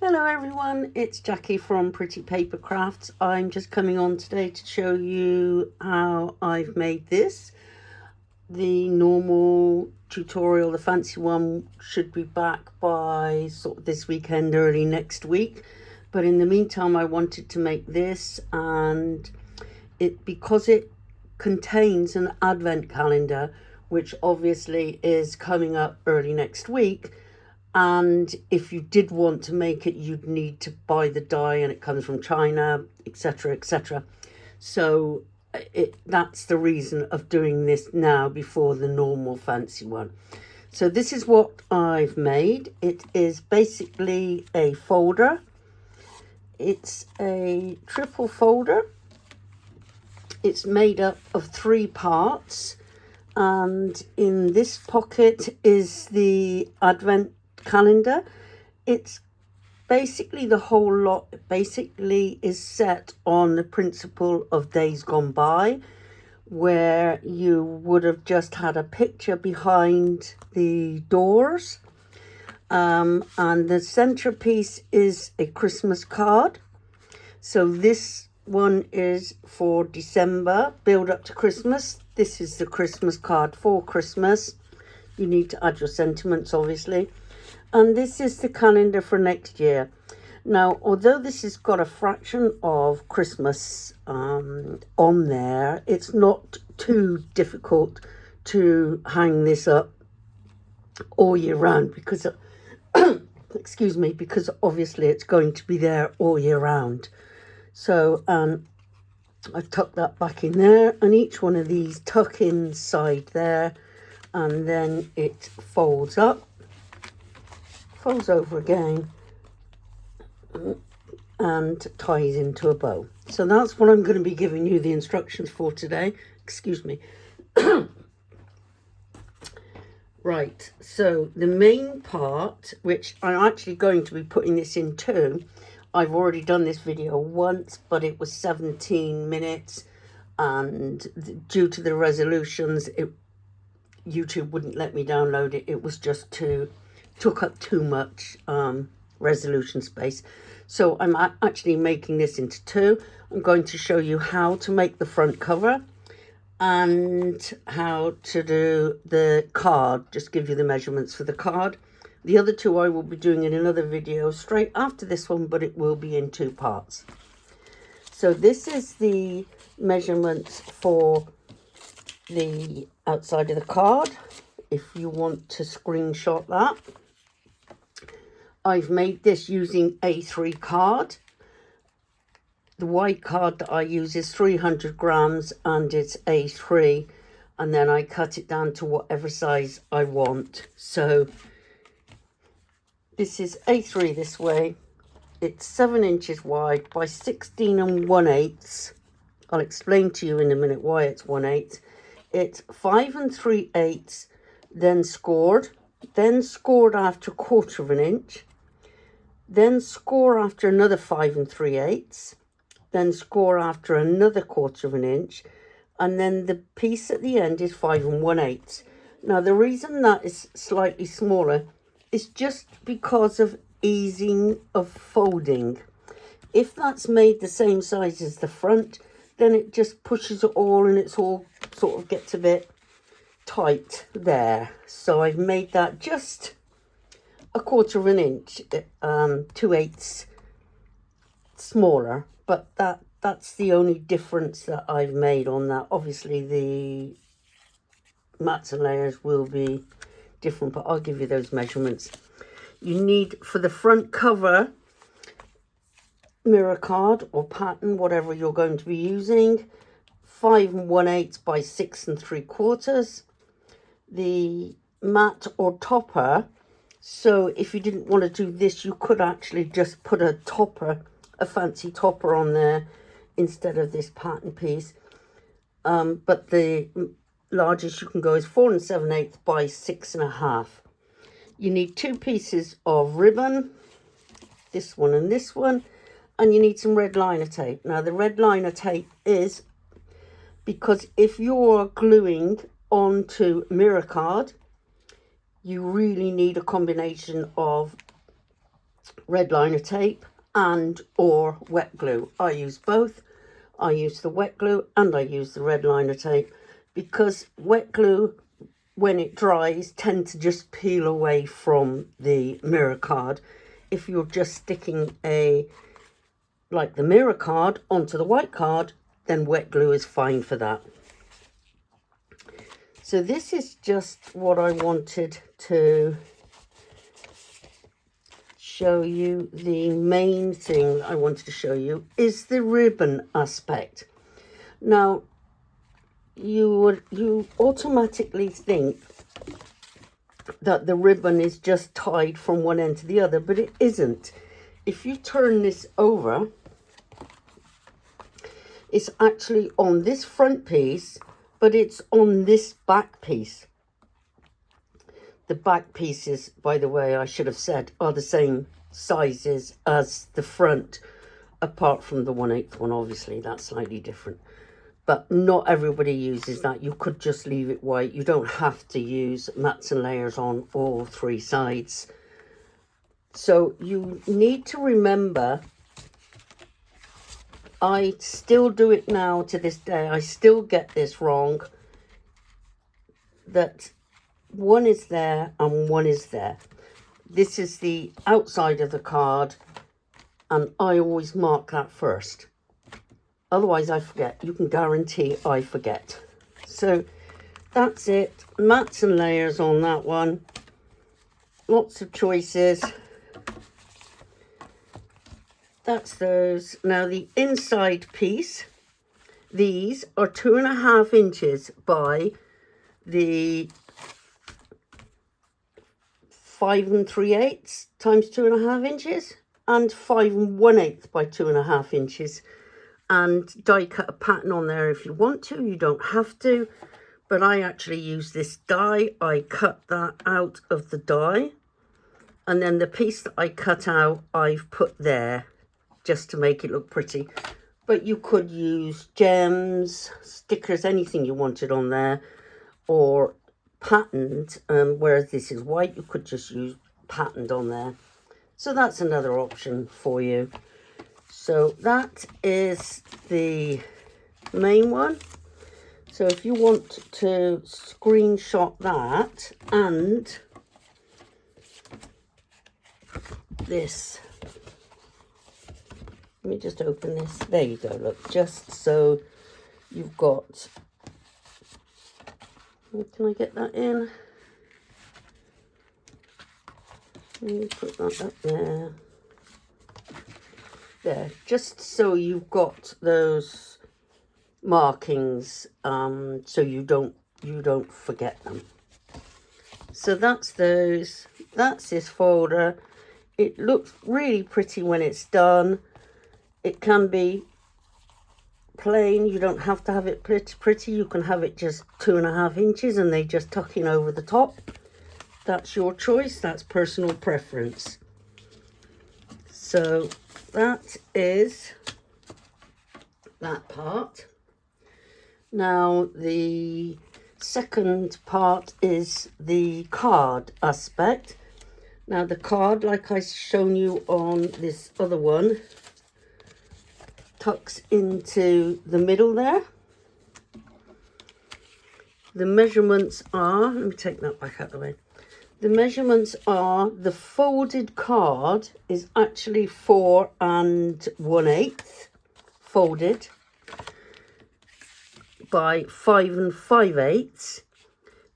Hello everyone, it's Jackie from Pretty Paper Crafts. I'm just coming on today to show you how I've made this. The normal tutorial, the fancy one, should be back by sort of this weekend, early next week. But in the meantime, I wanted to make this, and because it contains an advent calendar, which obviously is coming up early next week. And if you did want to make it, you'd need to buy the dye, and it comes from China, etc., etc. So that's the reason of doing this now before the normal fancy one. So this is what I've made. It is basically a folder. It's a triple folder. It's made up of 3 parts, and in this pocket is the advent calendar. It's basically the whole lot basically is set on the principle of days gone by, where you would have just had a picture behind the doors, and the centerpiece is a Christmas card. So this one is for December, build up to Christmas. This is the Christmas card for Christmas. You need to add your sentiments, obviously. And this is the calendar for next year. Now, although this has got a fraction of Christmas on there, it's not too difficult to hang this up all year round because, excuse me, because obviously it's going to be there all year round. So I've tucked that back in there, and each one of these tuck inside there, and then it folds up. Folds over again and ties into a bow. So that's what I'm going to be giving you the instructions for today. Excuse me. Right, so the main part, which I'm actually going to be putting this in 2. I've already done this video once, but it was 17 minutes, and due to the resolutions, YouTube wouldn't let me download it. It was just took up too much resolution space. So I'm actually making this into 2. I'm going to show you how to make the front cover and how to do the card, just give you the measurements for the card. The other 2 I will be doing in another video straight after this one, but it will be in 2 parts. So this is the measurements for the outside of the card, if you want to screenshot that. I've made this using A3 card. The white card that I use is 300 grams and it's A3, and then I cut it down to whatever size I want. So this is A3 this way. It's 7 inches wide by 16 1/8. I'll explain to you in a minute why it's 1/8. It's 5 3/8, then scored after 1/4 of an inch, then score after another 5 3/8, then score after another 1/4 of an inch, and then the piece at the end is 5 1/8. Now the reason that is slightly smaller is just because of easing of folding. If that's made the same size as the front, then it just pushes it all, and it's all sort of gets a bit tight there. So I've made that just a 1/4 of an inch, 2/8 smaller, but that's the only difference that I've made on that. Obviously the mats and layers will be different, but I'll give you those measurements. You need, for the front cover, mirror card or pattern, whatever you're going to be using, 5 1/8 by 6 3/4. The mat or topper, so if you didn't want to do this, you could actually just put a topper, a fancy topper on there instead of this pattern piece. But the largest you can go is 4 7/8 by 6 1/2. You need 2 pieces of ribbon, this one and this one, and you need some red liner tape. Now the red liner tape is because if you're gluing onto mirror card, you really need a combination of red liner tape and or wet glue. I use both. I use the wet glue and I use the red liner tape, because wet glue, when it dries, tend to just peel away from the mirror card. If you're just sticking like the mirror card onto the white card, then wet glue is fine for that. So this is just what I wanted to show you. The main thing I wanted to show you is the ribbon aspect. Now, you automatically think that the ribbon is just tied from one end to the other, but it isn't. If you turn this over, it's actually on this front piece, but it's on this back piece. The back pieces, by the way, I should have said, are the same sizes as the front, apart from the 1/8 one. Obviously, that's slightly different. But not everybody uses that. You could just leave it white. You don't have to use mats and layers on all three sides. So you need to remember, I still do it now to this day. I still get this wrong, that one is there and one is there. This is the outside of the card, and I always mark that first. Otherwise I forget. You can guarantee I forget. So that's it. Mats and layers on that one. Lots of choices. That's those. Now the inside piece, these are 2.5 inches by the 5 3/8 times 2.5 inches, and 5 1/8 by 2.5 inches. And die cut a pattern on there if you want to. You don't have to, but I actually use this die. I cut that out of the die, and then the piece that I cut out I've put there just to make it look pretty. But you could use gems, stickers, anything you wanted on there, or patterned. Whereas this is white, you could just use patterned on there. So that's another option for you. So that is the main one. So if you want to screenshot that and this, let me just open this. There you go, look, just so you've got, can I get that in? Let me put that up there. There, just so you've got those markings, so you don't forget them. So that's those. That's this folder. It looks really pretty when it's done. It can be plain. You don't have to have it pretty. You can have it just 2.5 inches and they just tuck in over the top. That's your choice. That's personal preference. So that is that part. Now the second part is the card aspect. Now the card, like I've shown you on this other one, tucks into the middle there. The measurements are, let me take that back out of the way. The measurements are, the folded card is actually 4 1/8 folded by 5 5/8.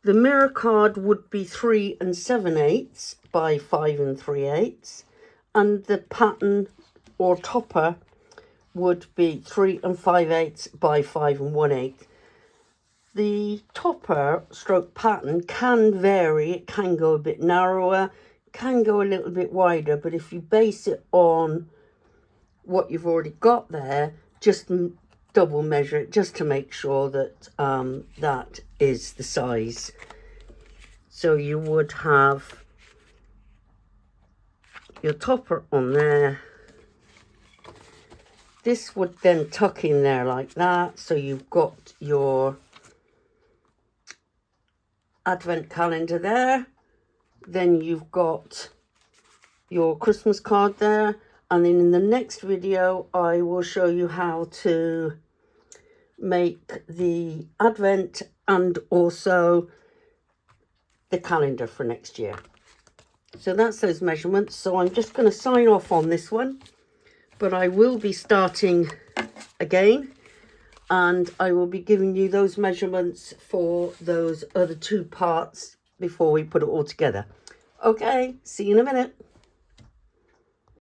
The mirror card would be 3 7/8 by 5 3/8, and the pattern or topper would be 3 5/8 by 5 1/8. The topper stroke pattern can vary. It can go a bit narrower, can go a little bit wider, but if you base it on what you've already got there, just double measure it just to make sure that that is the size. So you would have your topper on there. This would then tuck in there like that, so you've got your advent calendar there. Then you've got your Christmas card there. And then in the next video, I will show you how to make the Advent and also the calendar for next year. So that's those measurements. So I'm just going to sign off on this one, but I will be starting again, and I will be giving you those measurements for those other two parts before we put it all together. Okay, see you in a minute.